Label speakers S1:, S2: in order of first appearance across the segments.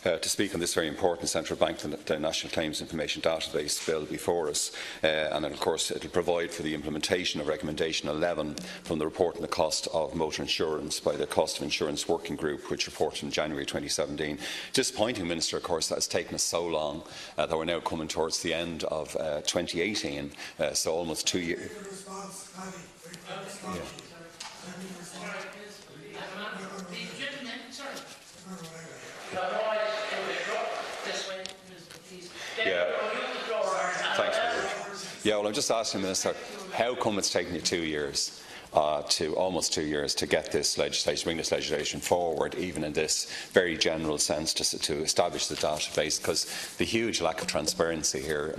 S1: To speak on this very important central bank, the National Claims Information Database Bill before us, and then, of course it will provide for the implementation of Recommendation 11 from the report on the cost of motor insurance by the Cost of Insurance Working Group, which reported in January 2017. Disappointing, Minister, of course, that it's taken us so long that we're now coming towards the end of 2018, so almost 2 years. Yeah, well, I'm just asking, Minister, how come it's taken you 2 years? Almost 2 years to get this legislation, bring this legislation forward, even in this very general sense, to establish the database, because the huge lack of transparency here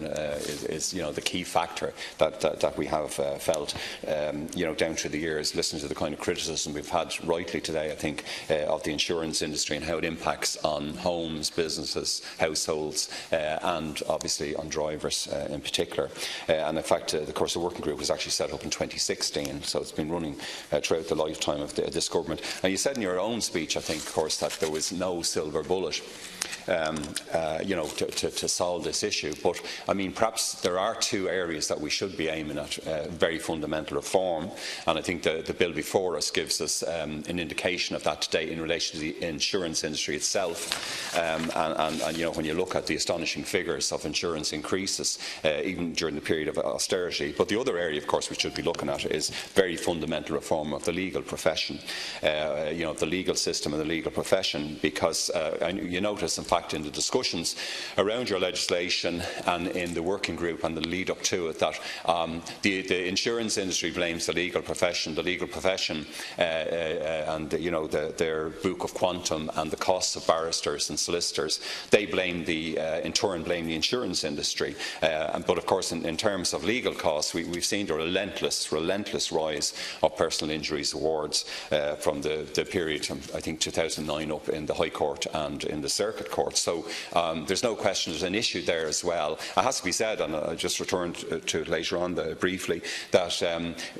S1: is the key factor that we have felt down through the years, listening to the kind of criticism we've had rightly today, I think, of the insurance industry and how it impacts on homes, businesses, households, and obviously on drivers in particular. And in fact, of course, the working group was actually set up in 2016, so it's been running throughout the lifetime of this government. And you said in your own speech, I think, of course, that there was no silver bullet to solve this issue. But I mean, perhaps there are two areas that we should be aiming at very fundamental reform, and I think the bill before us gives us an indication of that today in relation to the insurance industry itself. And when you look at the astonishing figures of insurance increases, even during the period of austerity. But the other area, of course, we should be looking at is very fundamental reform of the legal profession, the legal system and the legal profession, because you notice, in fact, in the discussions around your legislation and in the working group and the lead up to it, that the insurance industry blames the legal profession and their book of quantum and the costs of barristers and solicitors. They blame in turn blame the insurance industry. But of course, in terms of legal costs, we've seen the relentless rise of personal injuries awards from the period, I think, 2009 up in the High Court and in the Circuit Court. So there's no question there's an issue there as well. It has to be said, and I just returned to it later on briefly, that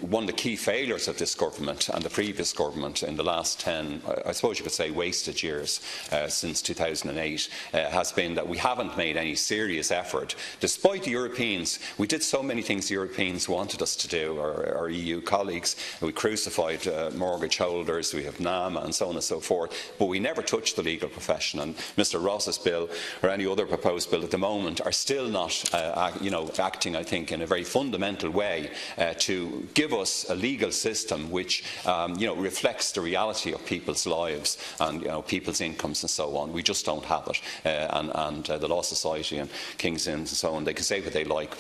S1: one of the key failures of this government and the previous government in the last 10, I suppose you could say, wasted years since 2008 has been that we haven't made any serious effort, despite the Europeans. We did so many things the Europeans wanted us to do, our EU colleagues. We crucified mortgage holders, we have NAMA and so on and so forth, but we never touched the legal profession. And Mr Ross's bill or any other proposed bill at the moment are still not acting, I think, in a very fundamental way to give us a legal system which reflects the reality of people's lives and people's incomes and so on. We just don't have it. And the Law Society and King's Inns and so on, they can say what they like,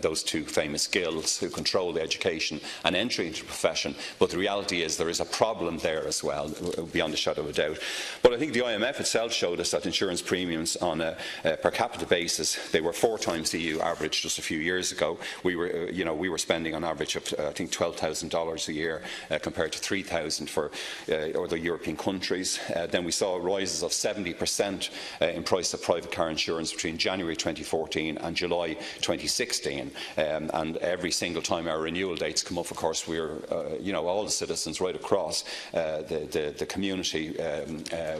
S1: those two famous guilds who control the education and entry into the profession, but the reality is there is a problem there as well, beyond a shadow of a doubt. But I think the IMF itself showed us that insurance premiums on a per capita basis, they were 4 times the EU average just a few years ago. We were spending on average of I think $12,000 a year compared to $3,000 for other European countries. Then we saw rises of 70% in price of private car insurance between January 2014 and July 2016. And every single time our renewal dates come up, of course, we're all the citizens right across the community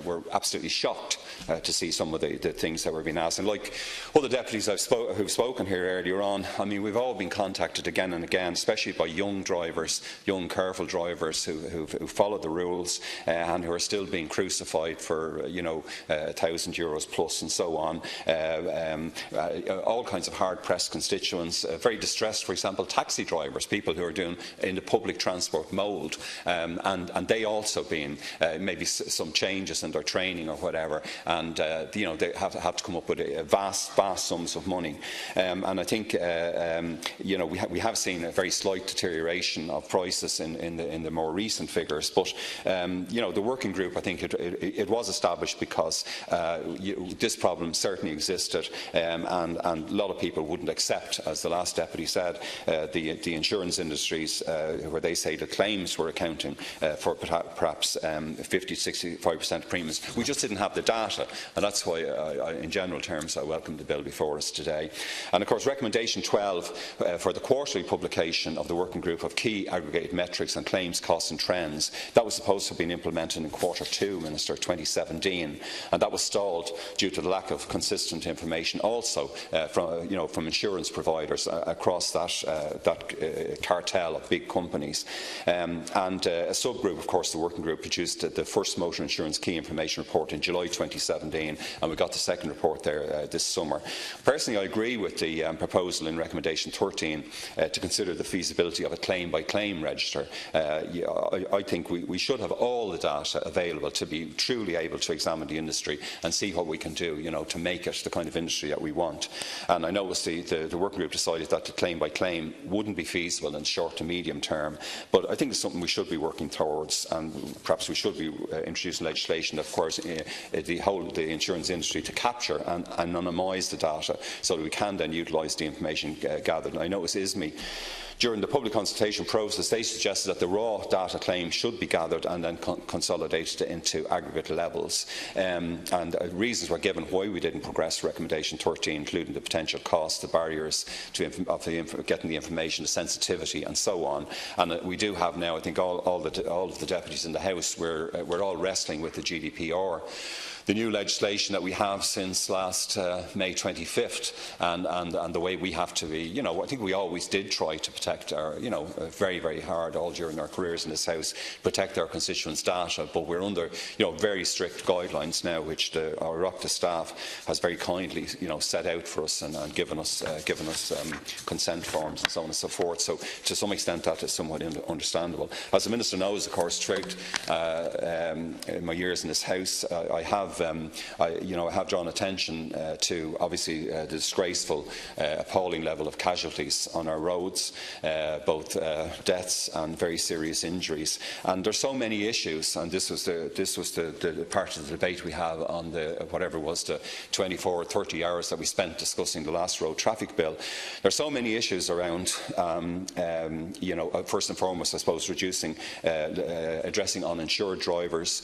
S1: were absolutely shocked to see some of the things that were being asked. And like other deputies who've spoken here earlier on, I mean, we've all been contacted again and again, especially by young drivers, young careful drivers who follow the rules and who are still being crucified for €1,000 plus and so on. All kinds of hard-pressed constituents, very distressed, for example, taxi drivers, people who are doing in the public transport mould, and they also been maybe some changes in their training or whatever, and they have to come up with vast sums of money. And I think we have seen a very slight deterioration of prices in the more recent figures, but the working group, I think it was established because this problem certainly existed, and a lot of people wouldn't accept, as the last deputy said, the insurance industries where they say the claims were accounting for perhaps 50 to 65% of premiums. We just didn't have the data, and that's why, in general terms, I welcome the bill before us today. And of course, recommendation 12 for the quarterly publication of the working group of key aggregated metrics on claims, costs and trends, that was supposed to have been implemented in Q2, Minister, 2017, and that was stalled due to the lack of consistent information also from insurance providers across that cartel of big companies. And a subgroup, of course, the working group produced the first motor insurance key information report in July 2017, and we got the second report there this summer. Personally, I agree with the proposal in recommendation 13 to consider the feasibility of a claim-by-claim register. I think we should have all the data available to be truly able to examine the industry and see what we can do, to make it the kind of industry that we want. And I noticed the working group decided that the claim-by-claim wouldn't be feasible in short to medium term, but I think it's something we should be working towards, and perhaps we should be introducing legislation that requires the insurance industry to capture and anonymise the data so that we can then utilise the information gathered. And I notice ISME, during the public consultation process, they suggested that the raw data claims should be gathered and then consolidated into aggregate levels. And reasons were given why we didn't progress recommendation 13, including the potential costs, the barriers to getting the information, the sensitivity, and so on. And we do have now, I think, all of the deputies in the House, we're all wrestling with the GDPR. The new legislation that we have since last May 25th, and the way we have to be, I think we always did try to protect our, very, very hard all during our careers in this House, protect our constituents' data, but we're under, very strict guidelines now, which our Oireachtas staff has very kindly, set out for us and given us consent forms and so on and so forth. So to some extent that is somewhat understandable. As the Minister knows, of course, throughout my years in this House, I have drawn attention to obviously the disgraceful, appalling level of casualties on our roads, both deaths and very serious injuries. And there's so many issues, and this was the part of the debate we have on whatever was the 24 or 30 hours that we spent discussing the last road traffic bill. There's so many issues around, first and foremost, I suppose, addressing uninsured drivers,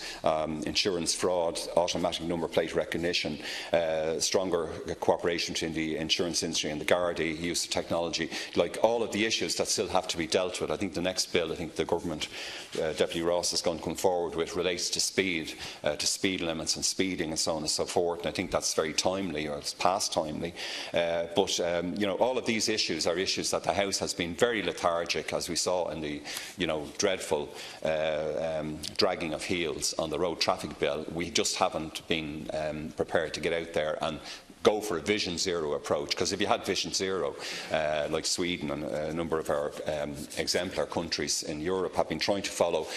S1: insurance fraud, automatic number plate recognition, stronger cooperation between the insurance industry and the Gardaí, use of technology, like all of the issues that still have to be dealt with. I think the next bill, the government, Deputy Ross is going to come forward with, relates to speed limits and speeding and so on and so forth. And I think that's very timely, or it's past timely. But all of these issues are issues that the House has been very lethargic, as we saw in the dreadful dragging of heels on the road traffic bill. We just haven't been prepared to get out there and go for a Vision Zero approach, because if you had Vision Zero, like Sweden and a number of our exemplar countries in Europe have been trying to follow,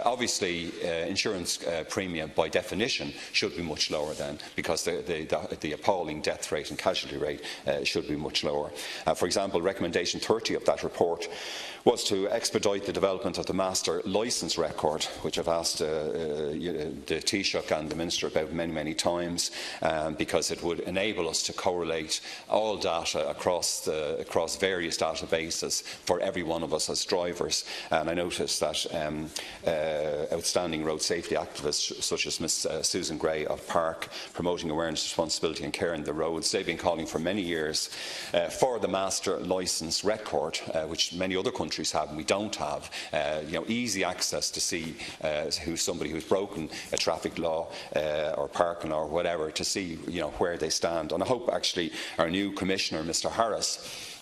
S1: obviously insurance premium by definition should be much lower then, because the appalling death rate and casualty rate should be much lower. For example, recommendation 30 of that report was to expedite the development of the master licence record, which I've asked the Taoiseach and the Minister about many, many times, because it would enable us to correlate all data across various databases for every one of us as drivers. And I noticed that outstanding road safety activists such as Ms Susan Gray of Park, promoting awareness, responsibility and care in the roads, they've been calling for many years for the master licence record, which many other countries have and we don't have. Easy access to see somebody who's broken a traffic law or parking or whatever, to see where they stand. And I hope actually our new Commissioner, Mr Harris,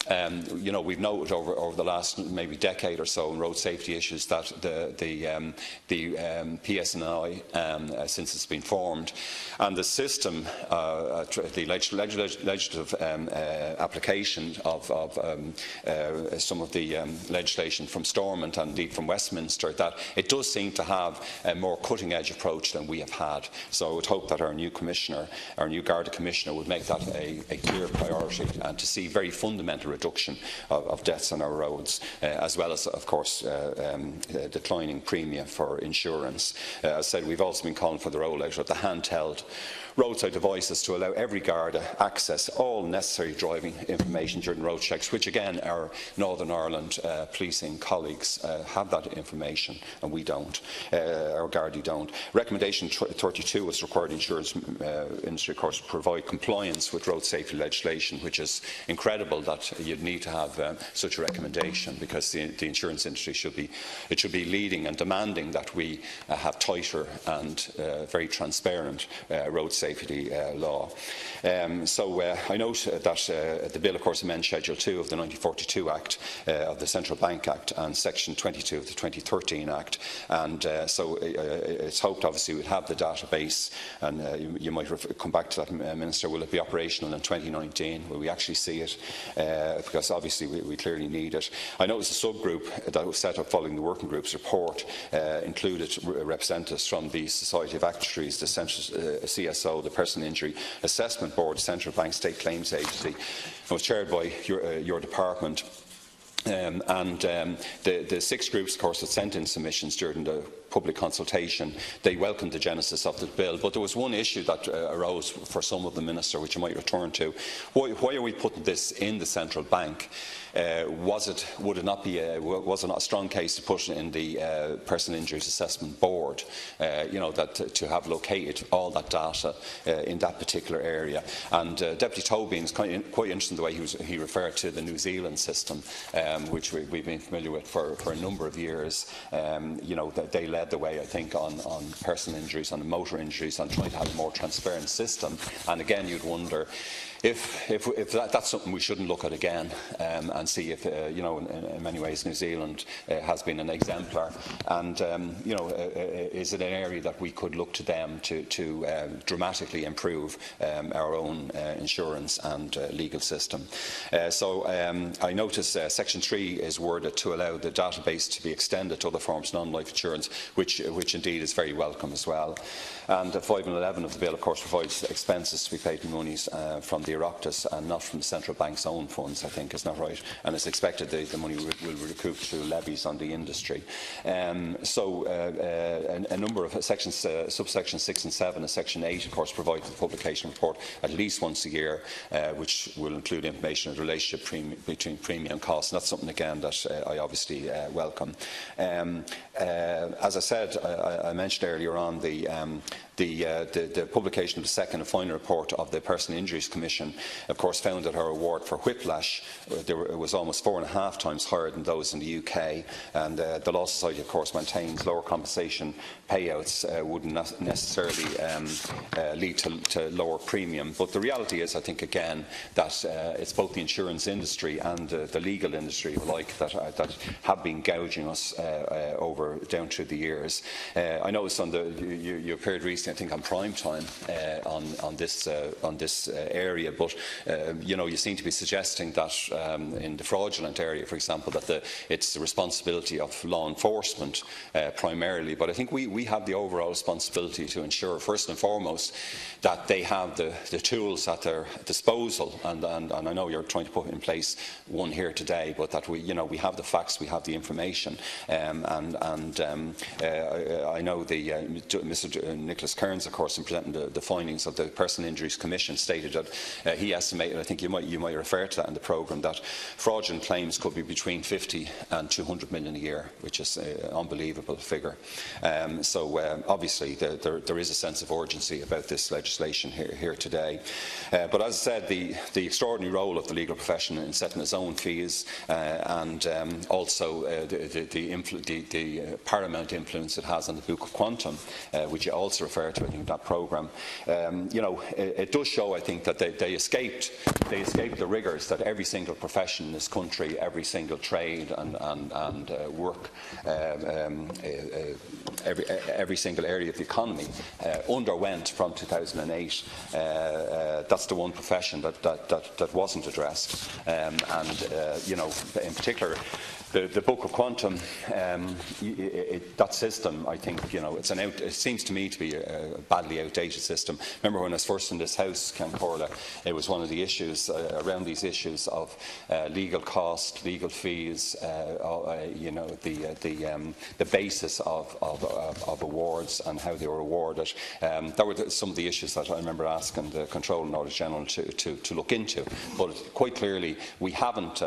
S1: we've noted over the last maybe decade or so in road safety issues that the PSNI, since it's been formed, and the system, the legislative application of some of the legislation from Stormont and indeed from Westminster, that it does seem to have a more cutting-edge approach than we have had. So I would hope that our new Commissioner, our new Garda Commissioner, would make that a clear priority, and to see very fundamental reduction of deaths on our roads, as well as, of course, declining premium for insurance. As I said, we've also been calling for the rollout of the handheld roadside devices to allow every Garda access all necessary driving information during road checks, which again our Northern Ireland policing colleagues have that information and we don't, our Gardaí don't. Recommendation 32 was required insurance industry, of course, to provide compliance with road safety legislation, which is incredible that you'd need to have such a recommendation, because the insurance industry should be leading and demanding that we have tighter and very transparent road safety law. So I note that the bill, of course, amends Schedule 2 of the 1942 Act of the Central Bank Act and Section 22 of the 2013 Act, and so it's hoped, obviously, we'll have the database, and you might come back to that, Minister. Will it be operational in 2019? Will we actually see it? Because obviously we clearly need it. I noticed a subgroup that was set up following the working group's report included representatives from the Society of Actuaries, the CSO, the Personal Injury Assessment Board, Central Bank State Claims Agency. It was chaired by your department. The 6 groups, of course, that sent in submissions during the public consultation, they welcomed the genesis of the bill, but there was one issue that arose for some of the, Minister, which I might return to. Why are we putting this in the central bank? Was it not a strong case to put it in the Personal Injuries Assessment Board? That to have located all that data in that particular area. And Deputy Tobin is quite interesting the way he referred to the New Zealand system, which we've been familiar with for a number of years. That they led the way, I think, on personal injuries, on motor injuries, on trying to have a more transparent system. And again, you'd wonder if that's something we shouldn't look at again, and see if, in many ways, New Zealand has been an exemplar, and is it an area that we could look to them to dramatically improve our own insurance and legal system. So I notice Section 3 is worded to allow the database to be extended to other forms of non-life insurance, which indeed is very welcome as well. And 5 and 11 of the bill, of course, provides expenses to be paid in monies from the Oireachtas and not from the central bank's own funds, I think, isn't that right? And it's expected the money will be recouped through levies on the industry. A number of sections, subsections 6 and 7 and Section 8, of course, provide the publication report at least once a year, which will include information on the relationship between premium and cost. And that's something, again, that I obviously welcome. As I said, I mentioned earlier on the publication of the second and final report of the Personal Injuries Commission, of course, found that our award for whiplash was almost 4.5 times higher than those in the UK, and the Law Society, of course, maintains lower compensation payouts wouldn't necessarily lead to lower premium. But the reality is, I think, again, that it's both the insurance industry and the legal industry alike that have been gouging us down through the years. I noticed you appeared recently, I think, on prime time on this area, but you seem to be suggesting that in the fraudulent area, for example, that it's the responsibility of law enforcement primarily. But I think we have the overall responsibility to ensure, first and foremost, that they have the tools at their disposal, and I know you're trying to put in place one here today, but that we have the facts, we have the information, I know Mr. Nicholas Kearns, of course, in presenting the findings of the Personal Injuries Commission, stated that he estimated, I think you might refer to that in the programme, that fraudulent claims could be between 50 and 200 million a year, which is an unbelievable figure. So obviously there is a sense of urgency about this legislation here today. But as I said, the extraordinary role of the legal profession in setting its own fees and also the paramount influence it has on the Book of Quantum, which you also refer to, I think, in that programme, it does show, I think, that they escaped the rigours that every single profession in this country, every single trade and work, every single area of the economy underwent from 2008. That's the one profession that wasn't addressed, in particular, The Book of Quantum, that system, I think, it seems to me to be a badly outdated system. Remember when I was first in this House, Ken Corla, it was one of the issues around these issues of legal cost, legal fees, the basis of awards and how they were awarded. That were some of the issues that I remember asking the Controller and Auditor General to look into. But quite clearly, we haven't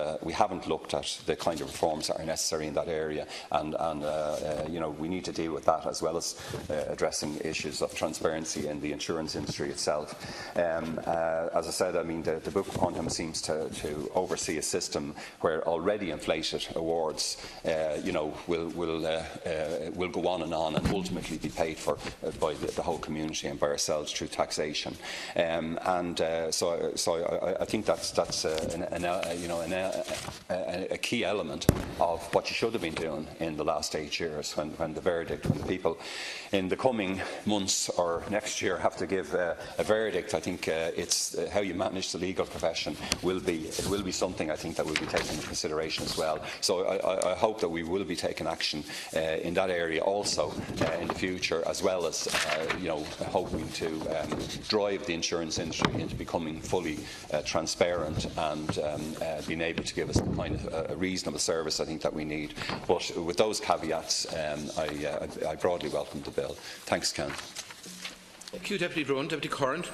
S1: looked at the kind of reforms that are necessary in that area, and we need to deal with that as well as addressing issues of transparency in the insurance industry itself. As I said, I mean the Book of Quantum seems to oversee a system where already inflated awards, will go on and ultimately be paid for by the whole community and by ourselves through taxation. So I think that's a key element of what you should have been doing in the last 8 years when the people in the coming months or next year have to give a verdict. I think it's how you manage the legal profession will be something I think that will be taken into consideration as well. So I hope that we will be taking action in that area also in the future, as well as hoping to drive the insurance industry into becoming fully transparent and being able to give us the kind of a reasonable service I think that we need. But with those caveats, I broadly welcome the bill. Thanks, Ken.
S2: Thank you, Deputy Broughan. Deputy Corran.